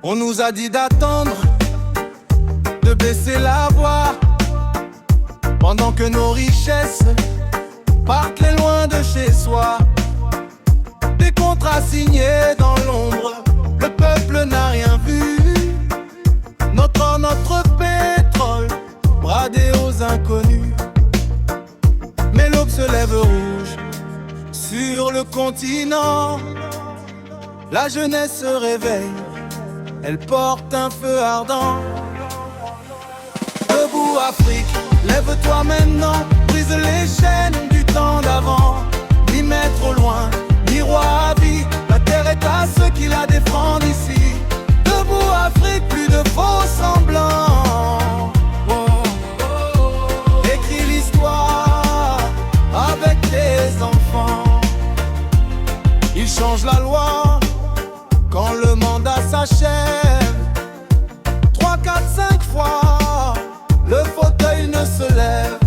On nous a dit d'attendre, de baisser la voix, pendant que nos richesses partent les loin de chez soi. Des contrats signés dans l'ombre, le peuple n'a rien vu. Notre or, notre pétrole, bradé aux inconnus. Mais l'aube se lève rouge sur le continent. La jeunesse se réveille, elle porte un feu ardent. Debout Afrique, lève-toi maintenant, brise les chaînes du temps d'avant. Ni maître au loin, ni roi à vie, la terre est à ceux qui la défendent ici. Debout Afrique, plus de faux semblants. Écris l'histoire avec tes enfants. Ils changent la loi quand le mandat s'achève. 3, 4, 5 fois, le fauteuil ne se lève.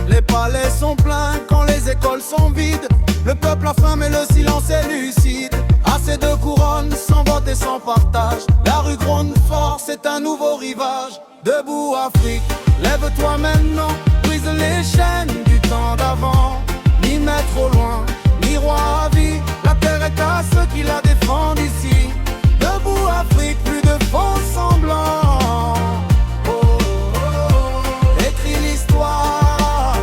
Les palais sont pleins quand les écoles sont vides. Le peuple a faim mais le silence est lucide. Assez de couronnes sans vote et sans partage. La rue gronde fort, c'est un nouveau rivage. Debout Afrique, lève-toi maintenant, brise les chaînes du temps d'avant. Ni maître au loin, ni roi à vie, la terre est à ceux qui la défendent ici. Debout Afrique, plus de faux semblants. Écris l'histoire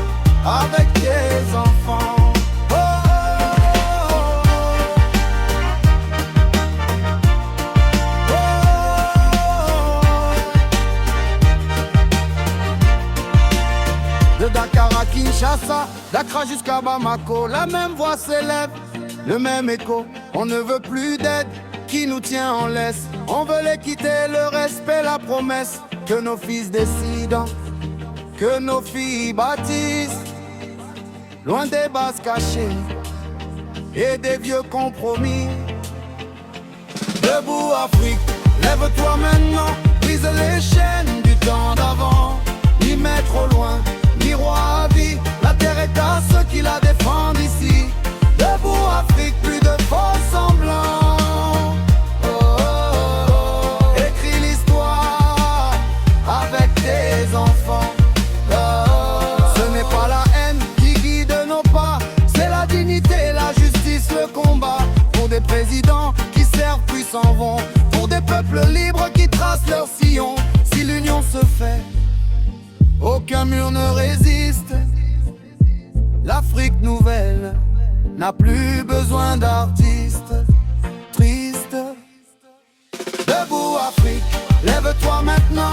avec tes enfants. De Dakar à Kinshasa, d'Accra jusqu'à Bamako, la même voix s'élève, le même écho. On ne veut plus d'aide qui nous tient en laisse. On veut l'équité, le respect, la promesse que nos fils décident, que nos filles bâtissent, loin des bases cachées et des vieux compromis. Debout Afrique, lève-toi maintenant, brise les chaînes du temps d'avant. Ni maître au loin, ni roi à vie, la terre est à ceux qui la défendent ici. Debout Afrique, plus de faux semblants. Écris l'histoire avec tes enfants. Ce n'est pas la haine qui guide nos pas, c'est la dignité, la justice, le combat. Pour des présidents qui servent puis s'en vont, pour des peuples libres qui tracent leur sillon. Si l'union se fait, aucun mur ne résiste. L'Afrique nouvelle n'a plus besoin d'artistes tristes. Debout Afrique, lève-toi maintenant,